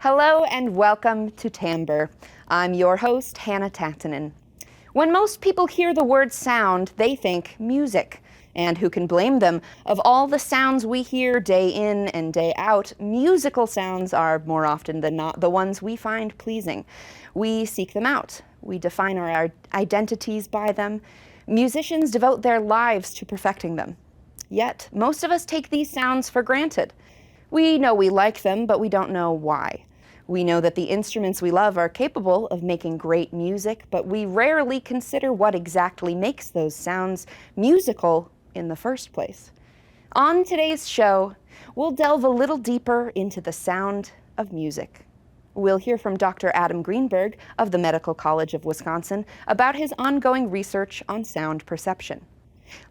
Hello and welcome to Timbre. I'm your host, Hannah Tattinen. When most people hear the word sound, they think music. And who can blame them? Of all the sounds we hear day in and day out, musical sounds are more often than not the ones we find pleasing. We seek them out. We define our identities by them. Musicians devote their lives to perfecting them. Yet, most of us take these sounds for granted. We know we like them, but we don't know why. We know that the instruments we love are capable of making great music, but we rarely consider what exactly makes those sounds musical in the first place. On today's show, we'll delve a little deeper into the sound of music. We'll hear from Dr. Adam Greenberg of the Medical College of Wisconsin about his ongoing research on sound perception.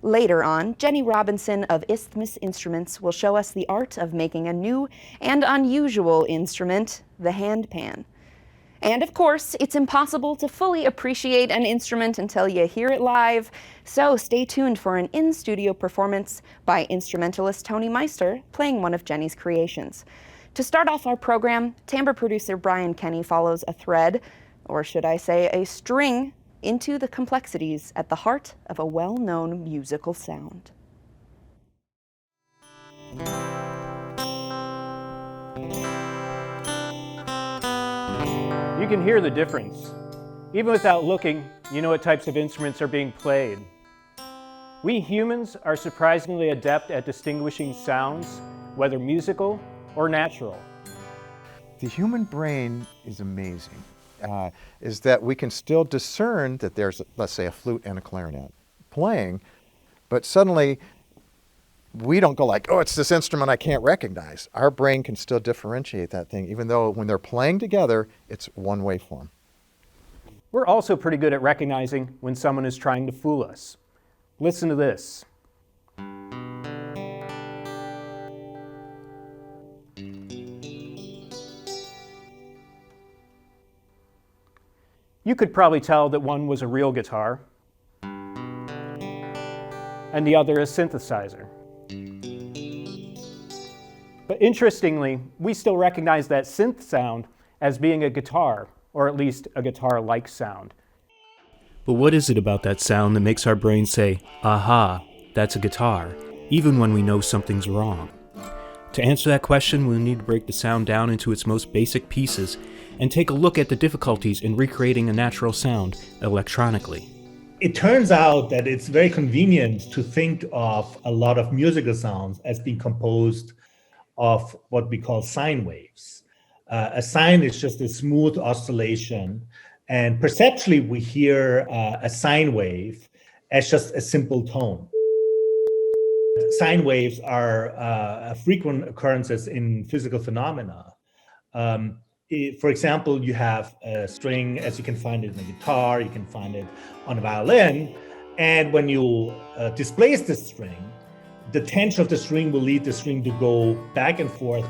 Later on, Jenny Robinson of ISTHMUS Instruments will show us the art of making a new and unusual instrument, the handpan. And of course, it's impossible to fully appreciate an instrument until you hear it live, so stay tuned for an in-studio performance by instrumentalist Tony Meister playing one of Jenny's creations. To start off our program, Timbre producer Brian Kenney follows a thread, or should I say a string, into the complexities at the heart of a well-known musical sound. You can hear the difference. Even without looking, you know what types of instruments are being played. We humans are surprisingly adept at distinguishing sounds, whether musical or natural. The human brain is amazing. Is that we can still discern that there's, let's say, a flute and a clarinet playing, but suddenly we don't go like, oh, it's this instrument I can't recognize. Our brain can still differentiate that thing, even though when they're playing together, it's one waveform. We're also pretty good at recognizing when someone is trying to fool us. Listen to this. You could probably tell that one was a real guitar and the other a synthesizer. But interestingly, we still recognize that synth sound as being a guitar, or at least a guitar-like sound. But what is it about that sound that makes our brain say, aha, that's a guitar, even when we know something's wrong? To answer that question, we'll need to break the sound down into its most basic pieces and take a look at the difficulties in recreating a natural sound electronically. It turns out that it's very convenient to think of a lot of musical sounds as being composed of what we call sine waves. A sine is just a smooth oscillation, and perceptually we hear a sine wave as just a simple tone. Sine waves are frequent occurrences in physical phenomena. For example, you have a string, as you can find it in a guitar, you can find it on a violin, and when you displace the string, the tension of the string will lead the string to go back and forth.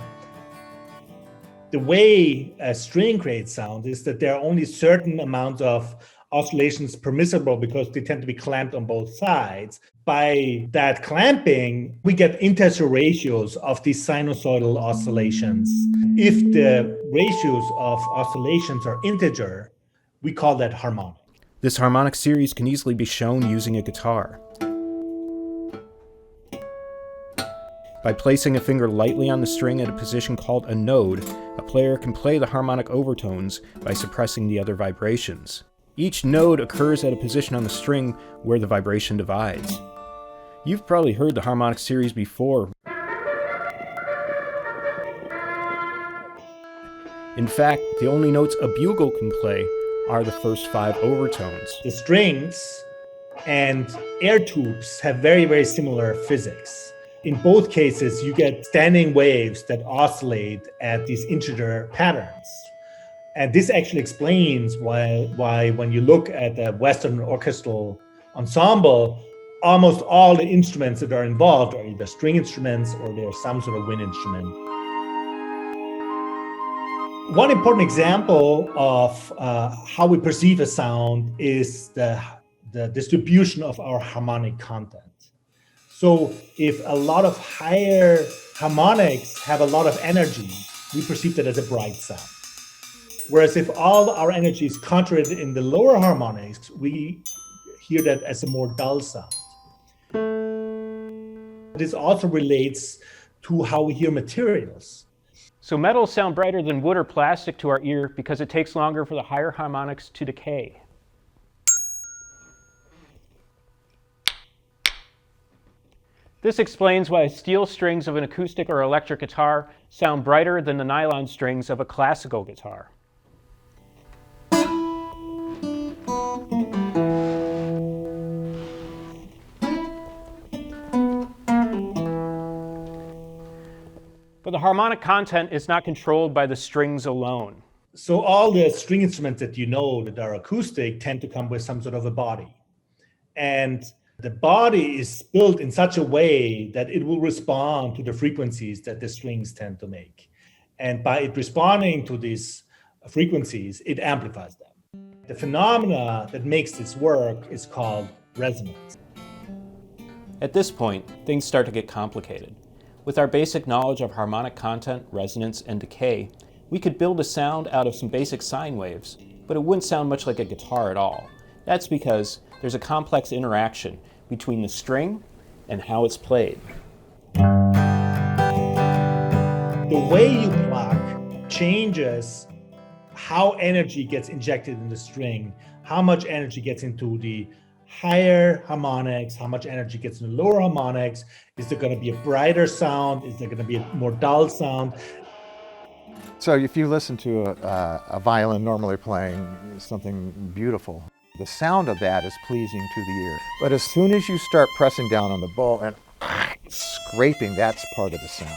The way a string creates sound is that there are only certain amounts of oscillations permissible because they tend to be clamped on both sides. By that clamping, we get integer ratios of these sinusoidal oscillations. If the ratios of oscillations are integer, we call that harmonic. This harmonic series can easily be shown using a guitar. By placing a finger lightly on the string at a position called a node, a player can play the harmonic overtones by suppressing the other vibrations. Each node occurs at a position on the string where the vibration divides. You've probably heard the harmonic series before. In fact, the only notes a bugle can play are the first 5 overtones. The strings and air tubes have very, very similar physics. In both cases, you get standing waves that oscillate at these integer patterns. And this actually explains why when you look at the Western orchestral ensemble, almost all the instruments that are involved are either string instruments or they're some sort of wind instrument. One important example of how we perceive a sound is the distribution of our harmonic content. So if a lot of higher harmonics have a lot of energy, we perceive that as a bright sound. Whereas if all our energy is concentrated in the lower harmonics, we hear that as a more dull sound. This also relates to how we hear materials. So metals sound brighter than wood or plastic to our ear because it takes longer for the higher harmonics to decay. This explains why steel strings of an acoustic or electric guitar sound brighter than the nylon strings of a classical guitar. But the harmonic content is not controlled by the strings alone. So all the string instruments that you know that are acoustic tend to come with some sort of a body. And the body is built in such a way that it will respond to the frequencies that the strings tend to make. And by it responding to these frequencies, it amplifies them. The phenomena that makes this work is called resonance. At this point, things start to get complicated. With our basic knowledge of harmonic content, resonance, and decay, we could build a sound out of some basic sine waves, but it wouldn't sound much like a guitar at all. That's because there's a complex interaction between the string and how it's played. The way you pluck changes how energy gets injected in the string, how much energy gets into the higher harmonics, how much energy gets in the lower harmonics. Is there going to be a brighter sound? Is there going to be a more dull sound? So if you listen to a violin normally playing something beautiful, the sound of that is pleasing to the ear. But as soon as you start pressing down on the bow and scraping, that's part of the sound.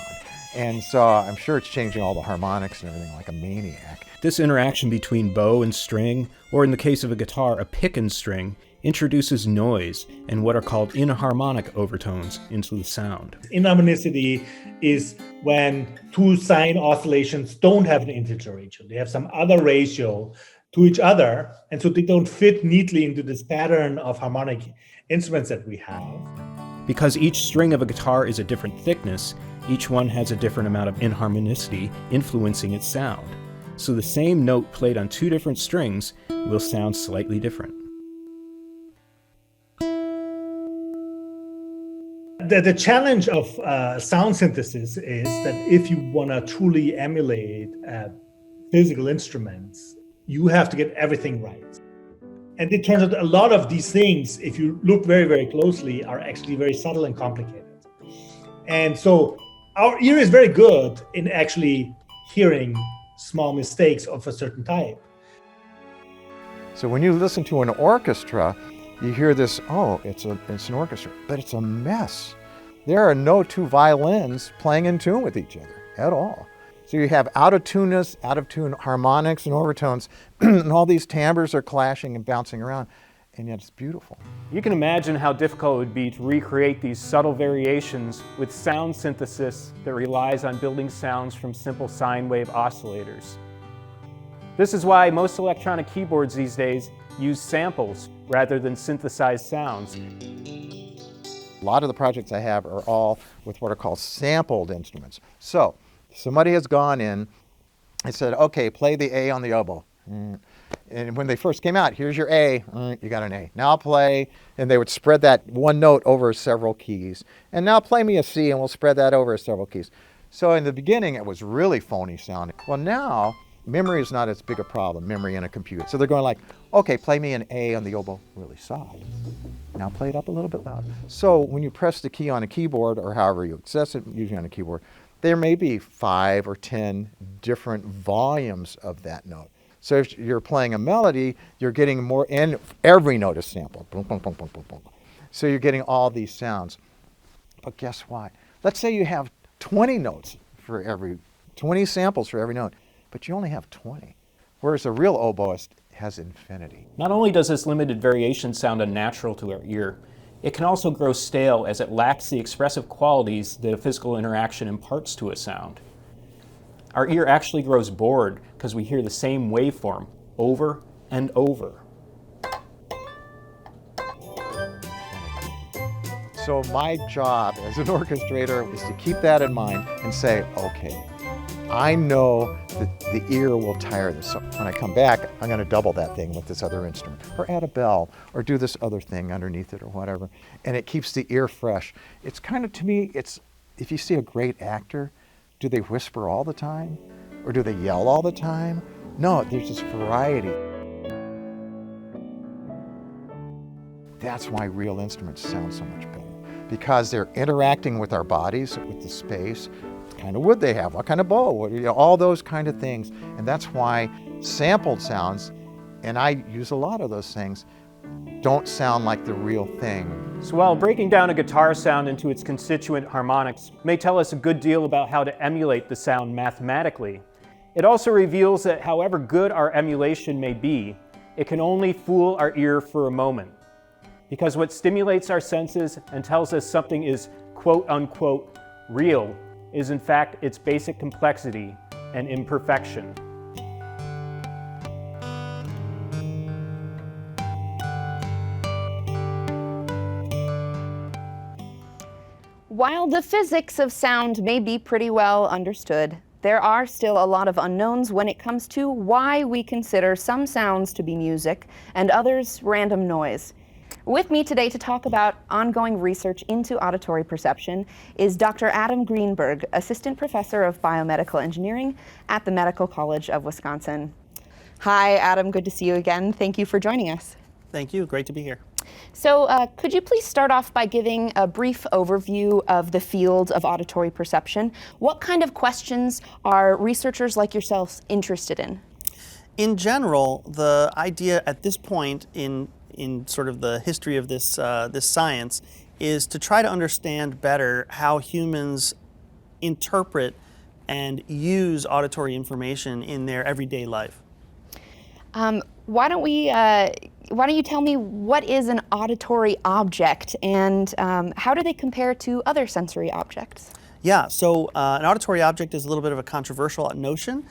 And so I'm sure it's changing all the harmonics and everything like a maniac. This interaction between bow and string, or in the case of a guitar, a pick and string, introduces noise and what are called inharmonic overtones into the sound. Inharmonicity is when two sine oscillations don't have an integer ratio. They have some other ratio to each other, and so they don't fit neatly into this pattern of harmonic instruments that we have. Because each string of a guitar is a different thickness, each one has a different amount of inharmonicity influencing its sound. So the same note played on two different strings will sound slightly different. The challenge of sound synthesis is that if you want to truly emulate physical instruments, you have to get everything right. And it turns out a lot of these things, if you look very, very closely, are actually very subtle and complicated. And so our ear is very good in actually hearing small mistakes of a certain type. So when you listen to an orchestra, you hear this, oh, it's an orchestra, but it's a mess. There are no two violins playing in tune with each other at all. So you have out-of-tuneness, out-of-tune harmonics and overtones, and all these timbres are clashing and bouncing around, and yet it's beautiful. You can imagine how difficult it would be to recreate these subtle variations with sound synthesis that relies on building sounds from simple sine wave oscillators. This is why most electronic keyboards these days use samples rather than synthesized sounds. A lot of the projects I have are all with what are called sampled instruments. So somebody has gone in and said, okay, play the A on the oboe. And when they first came out, here's your A, you got an A. Now play, and they would spread that one note over several keys. And now play me a C, and we'll spread that over several keys. So in the beginning, it was really phony sounding. Well, now, memory is not as big a problem, memory in a computer. So they're going like, okay, play me an A on the oboe really soft. Now play it up a little bit louder. So when you press the key on a keyboard, or however you access it, usually on a keyboard, there may be 5 or 10 different volumes of that note. So if you're playing a melody, you're getting more, and every note is sampled. Boom, boom, boom, boom, boom, boom. So you're getting all these sounds. But guess what? Let's say you have 20 notes for 20 samples for every note, but you only have 20. Whereas a real oboist has infinity. Not only does this limited variation sound unnatural to our ear, it can also grow stale as it lacks the expressive qualities that a physical interaction imparts to a sound. Our ear actually grows bored because we hear the same waveform over and over. So my job as an orchestrator is to keep that in mind and say, okay, I know that the ear will tire this. So when I come back, I'm going to double that thing with this other instrument, or add a bell, or do this other thing underneath it, or whatever. And it keeps the ear fresh. It's kind of, to me, it's, if you see a great actor, do they whisper all the time? Or do they yell all the time? No, there's this variety. That's why real instruments sound so much better, because they're interacting with our bodies, with the space. What kind of wood they have, what kind of bow, all those kind of things. And that's why sampled sounds, and I use a lot of those things, don't sound like the real thing. So while breaking down a guitar sound into its constituent harmonics may tell us a good deal about how to emulate the sound mathematically, it also reveals that however good our emulation may be, it can only fool our ear for a moment. Because what stimulates our senses and tells us something is quote-unquote real is in fact its basic complexity and imperfection. While the physics of sound may be pretty well understood, there are still a lot of unknowns when it comes to why we consider some sounds to be music and others random noise. With me today to talk about ongoing research into auditory perception is Dr. Adam Greenberg, Assistant Professor of Biomedical Engineering at the Medical College of Wisconsin. Hi, Adam. Good to see you again. Thank you for joining us. Thank you. Great to be here. So could you please start off by giving a brief overview of the field of auditory perception? What kind of questions are researchers like yourselves interested in? In general, the idea at this point in sort of the history of this science is to try to understand better how humans interpret and use auditory information in their everyday life. Why don't you tell me what is an auditory object and how do they compare to other sensory objects? Yeah, so an auditory object is a little bit of a controversial notion.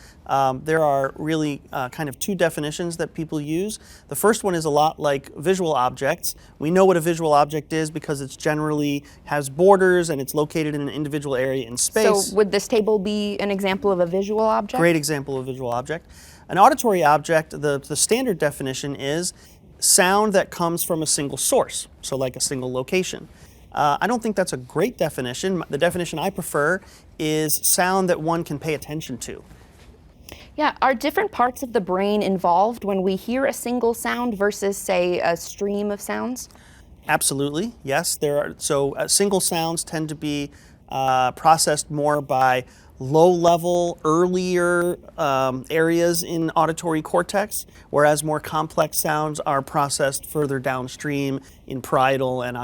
There are really kind of two definitions that people use. The first one is a lot like visual objects. We know what a visual object is because it's generally has borders and it's located in an individual area in space. So would this table be an example of a visual object? Great example of a visual object. An auditory object, the standard definition is sound that comes from a single source, so like a single location. I don't think that's a great definition. The definition I prefer is sound that one can pay attention to. Yeah, are different parts of the brain involved when we hear a single sound versus, say, a stream of sounds? Absolutely, yes. There are. So single sounds tend to be processed more by low-level, earlier areas in auditory cortex, whereas more complex sounds are processed further downstream in parietal and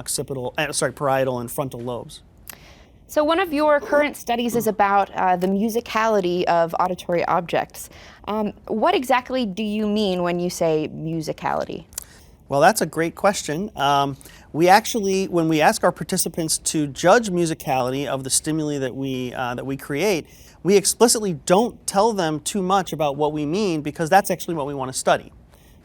parietal and frontal lobes. So one of your current studies is about the musicality of auditory objects. What exactly do you mean when you say musicality? Well, that's a great question. We actually, when we ask our participants to judge musicality of the stimuli that we create, we explicitly don't tell them too much about what we mean because that's actually what we want to study.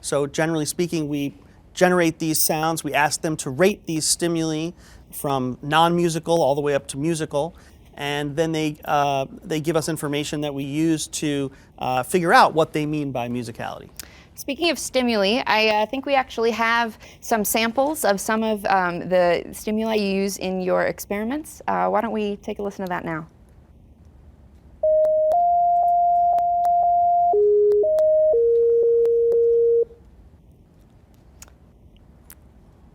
So generally speaking, we generate these sounds, we ask them to rate these stimuli from non-musical all the way up to musical, and then they give us information that we use to figure out what they mean by musicality. Speaking of stimuli, I think we actually have some samples of some of the stimuli you use in your experiments. Why don't we take a listen to that now?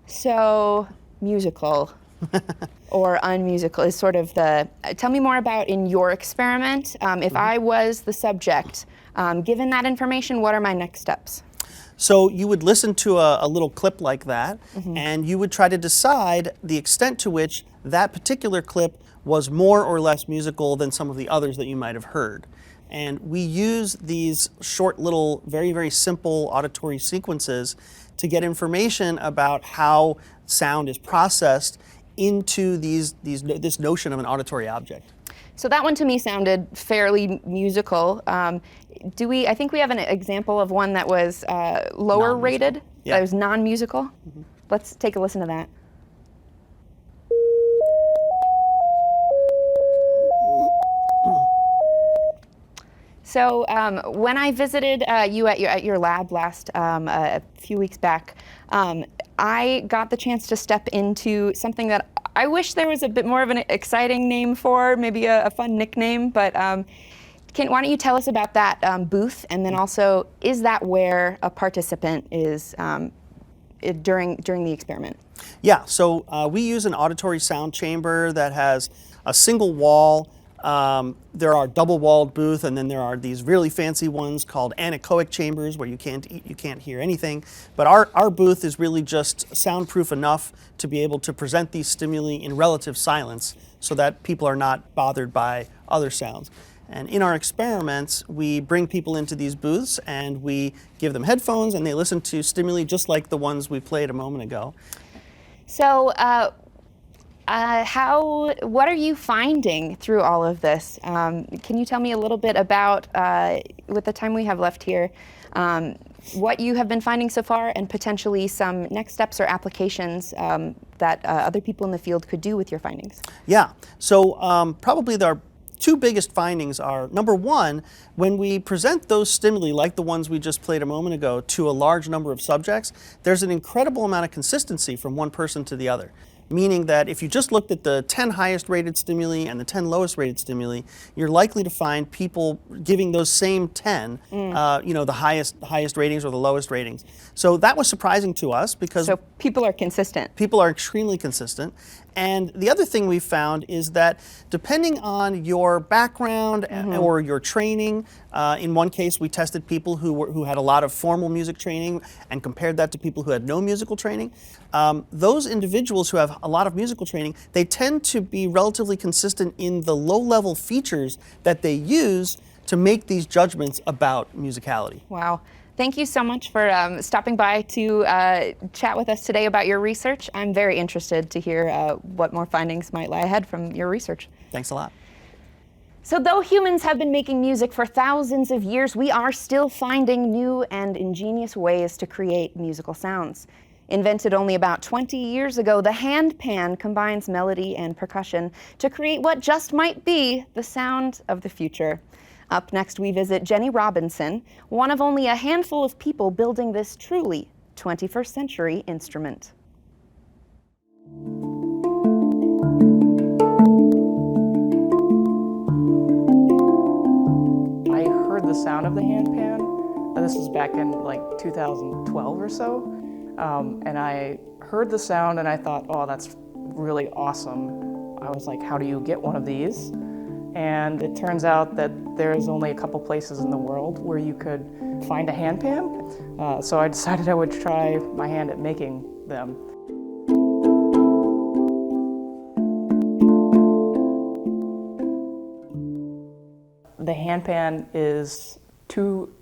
So, musical or unmusical is sort of the, tell me more about in your experiment. If I was the subject, given that information, what are my next steps? So you would listen to a little clip like that, and you would try to decide the extent to which that particular clip was more or less musical than some of the others that you might have heard. And we use these short little, very, very simple auditory sequences to get information about how sound is processed into this notion of an auditory object. So that one to me sounded fairly musical. I think we have an example of one that was lower rated, Yeah. that was non-musical. Let's take a listen to that. So when I visited you at your lab last a few weeks back, I got the chance to step into something that I wish there was a bit more of an exciting name for, maybe a fun nickname. But why don't you tell us about that booth, and then also, is that where a participant is during the experiment? Yeah, so we use an auditory sound chamber that has a single wall. There are double-walled booths, and then there are these really fancy ones called anechoic chambers where you can't hear anything. But our booth is really just soundproof enough to be able to present these stimuli in relative silence so that people are not bothered by other sounds. And in our experiments, we bring people into these booths and we give them headphones and they listen to stimuli just like the ones we played a moment ago. So what are you finding through all of this? Can you tell me a little bit about, with the time we have left here, what you have been finding so far, and potentially some next steps or applications that other people in the field could do with your findings? Yeah, so probably our two biggest findings are, number one, when we present those stimuli like the ones we just played a moment ago to a large number of subjects, there's an incredible amount of consistency from one person to the other. Meaning that if you just looked at the 10 highest rated stimuli and the 10 lowest rated stimuli, you're likely to find people giving those same 10, the highest ratings or the lowest ratings. So that was surprising to us because so people are consistent. People are extremely consistent. And the other thing we found is that depending on your background or your training, in one case we tested people who had a lot of formal music training and compared that to people who had no musical training. Those individuals who have a lot of musical training, they tend to be relatively consistent in the low-level features that they use to make these judgments about musicality. Wow. Thank you so much for stopping by to chat with us today about your research. I'm very interested to hear what more findings might lie ahead from your research. Thanks a lot. So though humans have been making music for thousands of years, we are still finding new and ingenious ways to create musical sounds. Invented only about 20 years ago, the handpan combines melody and percussion to create what just might be the sound of the future. Up next, we visit Jenny Robinson, one of only a handful of people building this truly 21st century instrument. I heard the sound of the handpan. This was back in like 2012 or so. And I heard the sound and I thought, oh, that's really awesome. I was like, how do you get one of these? And it turns out that there's only a couple places in the world where you could find a handpan. So I decided I would try my hand at making them. The handpan is two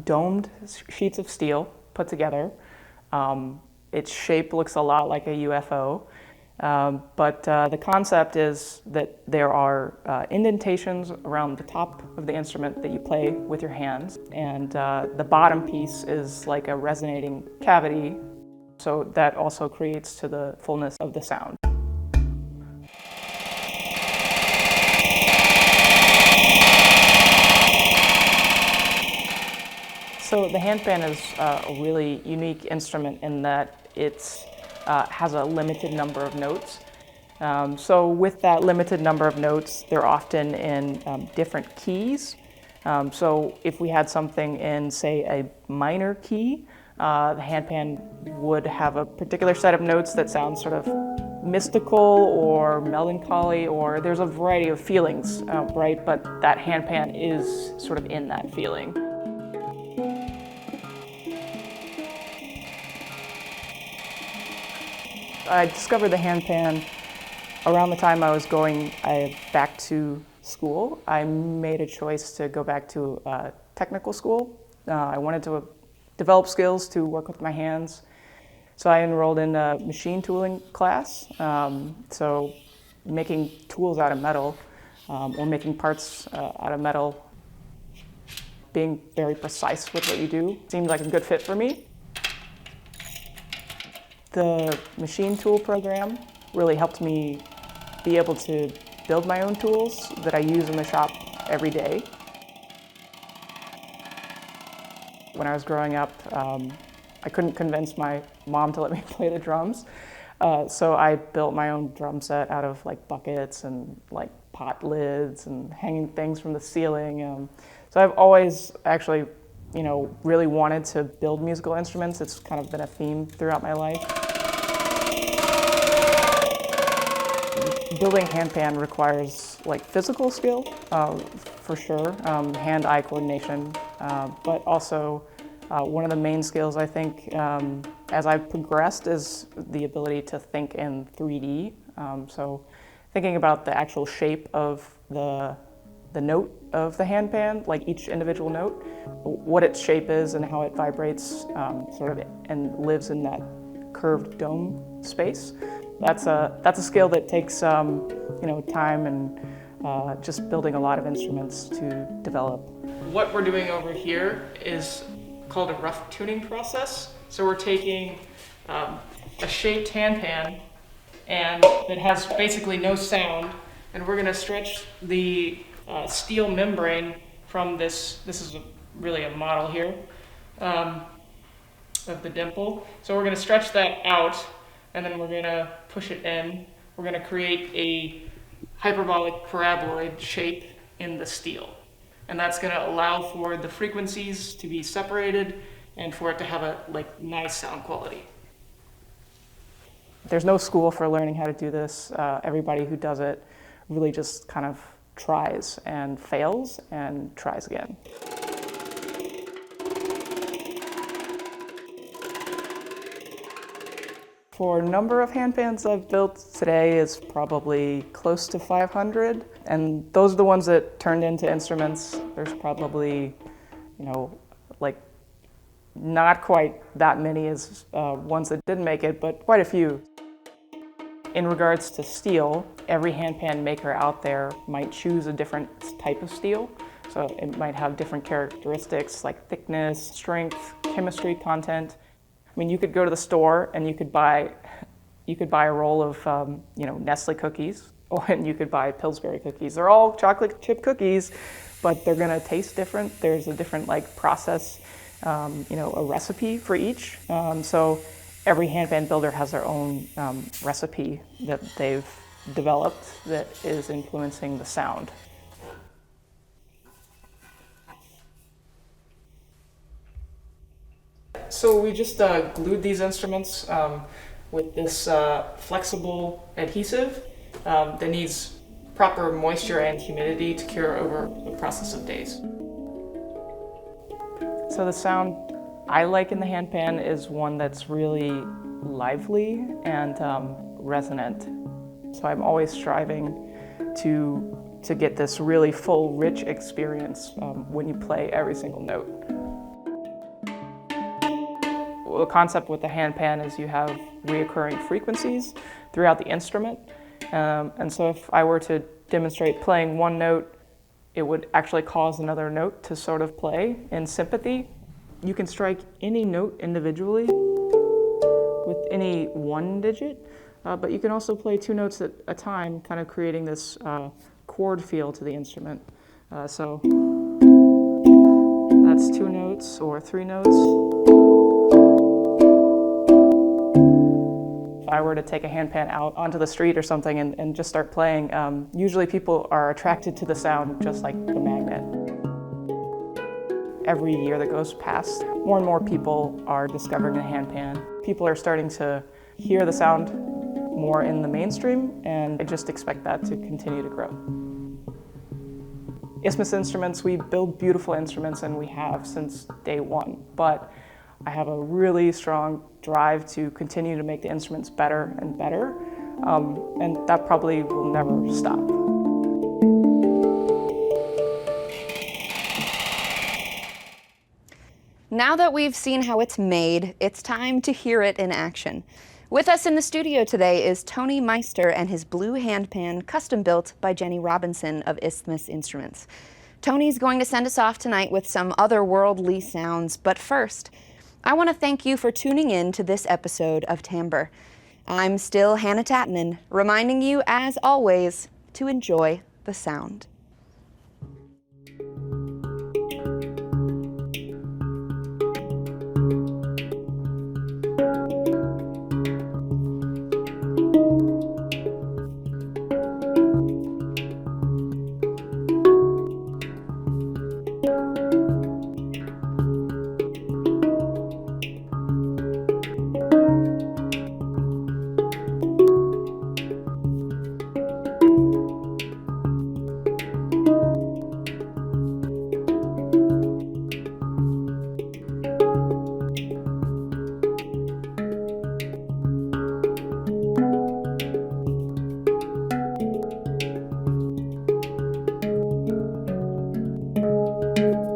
domed sheets of steel put together. Its shape looks a lot like a UFO. But the concept is that there are indentations around the top of the instrument that you play with your hands, and the bottom piece is like a resonating cavity, so that also creates to the fullness of the sound. So the handpan is a really unique instrument in that it's has a limited number of notes. So with that limited number of notes, they're often in different keys. So if we had something in, say, a minor key, the handpan would have a particular set of notes that sound sort of mystical or melancholy, or there's a variety of feelings, right? But that handpan is sort of in that feeling. I discovered the handpan around the time I was going back to school. I made a choice to go back to technical school. I wanted to develop skills to work with my hands. So I enrolled in a machine tooling class. So making tools out of metal or making parts out of metal, being very precise with what you do seemed like a good fit for me. The machine tool program really helped me be able to build my own tools that I use in the shop every day. when I was growing up, I couldn't convince my mom to let me play the drums. So I built my own drum set out of like buckets and like pot lids and hanging things from the ceiling. So I've always actually, really wanted to build musical instruments. It's kind of been a theme throughout my life. Building handpan requires like physical skill, for sure, hand-eye coordination, but also one of the main skills I think as I've progressed is the ability to think in 3D. So thinking about the actual shape of the note of the handpan, like each individual note, what its shape is and how it vibrates sort of and lives in that curved dome space. That's a skill that takes time and just building a lot of instruments to develop. What we're doing over here is called a rough tuning process. So we're taking a shaped handpan and it has basically no sound, and we're going to stretch the steel membrane from this is really a model here of the dimple. So we're going to stretch that out, and then we're going to push it in. We're going to create a hyperbolic paraboloid shape in the steel. And that's going to allow for the frequencies to be separated and for it to have a nice sound quality. There's no school for learning how to do this. Everybody who does it really just kind of tries and fails and tries again. For number of handpans I've built today is probably close to 500, and those are the ones that turned into instruments. There's probably, not quite that many as ones that didn't make it, but quite a few. In regards to steel, every handpan maker out there might choose a different type of steel. So it might have different characteristics like thickness, strength, chemistry, content. I mean, you could go to the store and you could buy a roll of Nestle cookies, and you could buy Pillsbury cookies. They're all chocolate chip cookies, but they're gonna taste different. There's a different process, a recipe for each. So every handpan builder has their own recipe that they've developed that is influencing the sound. So we just glued these instruments with this flexible adhesive that needs proper moisture and humidity to cure over a process of days. So the sound I like in the handpan is one that's really lively and resonant. So I'm always striving to get this really full, rich experience when you play every single note. The concept with the handpan is you have reoccurring frequencies throughout the instrument. And so if I were to demonstrate playing one note, it would actually cause another note to sort of play in sympathy. You can strike any note individually with any one digit, but you can also play two notes at a time, kind of creating this chord feel to the instrument. So that's two notes or three notes. If I were to take a handpan out onto the street or something and just start playing, usually people are attracted to the sound just like the magnet. Every year that goes past, more and more people are discovering the handpan. People are starting to hear the sound more in the mainstream, and I just expect that to continue to grow. ISTHMUS Instruments, we build beautiful instruments, and we have since day one, but I have a really strong drive to continue to make the instruments better and better, and that probably will never stop. Now that we've seen how it's made, it's time to hear it in action. With us in the studio today is Tony Meister and his blue handpan, custom built by Jenny Robinson of ISTHMUS Instruments. Tony's going to send us off tonight with some otherworldly sounds, but first, I want to thank you for tuning in to this episode of Timbre. I'm still Hannah Tattinen, reminding you, as always, to enjoy the sound. you.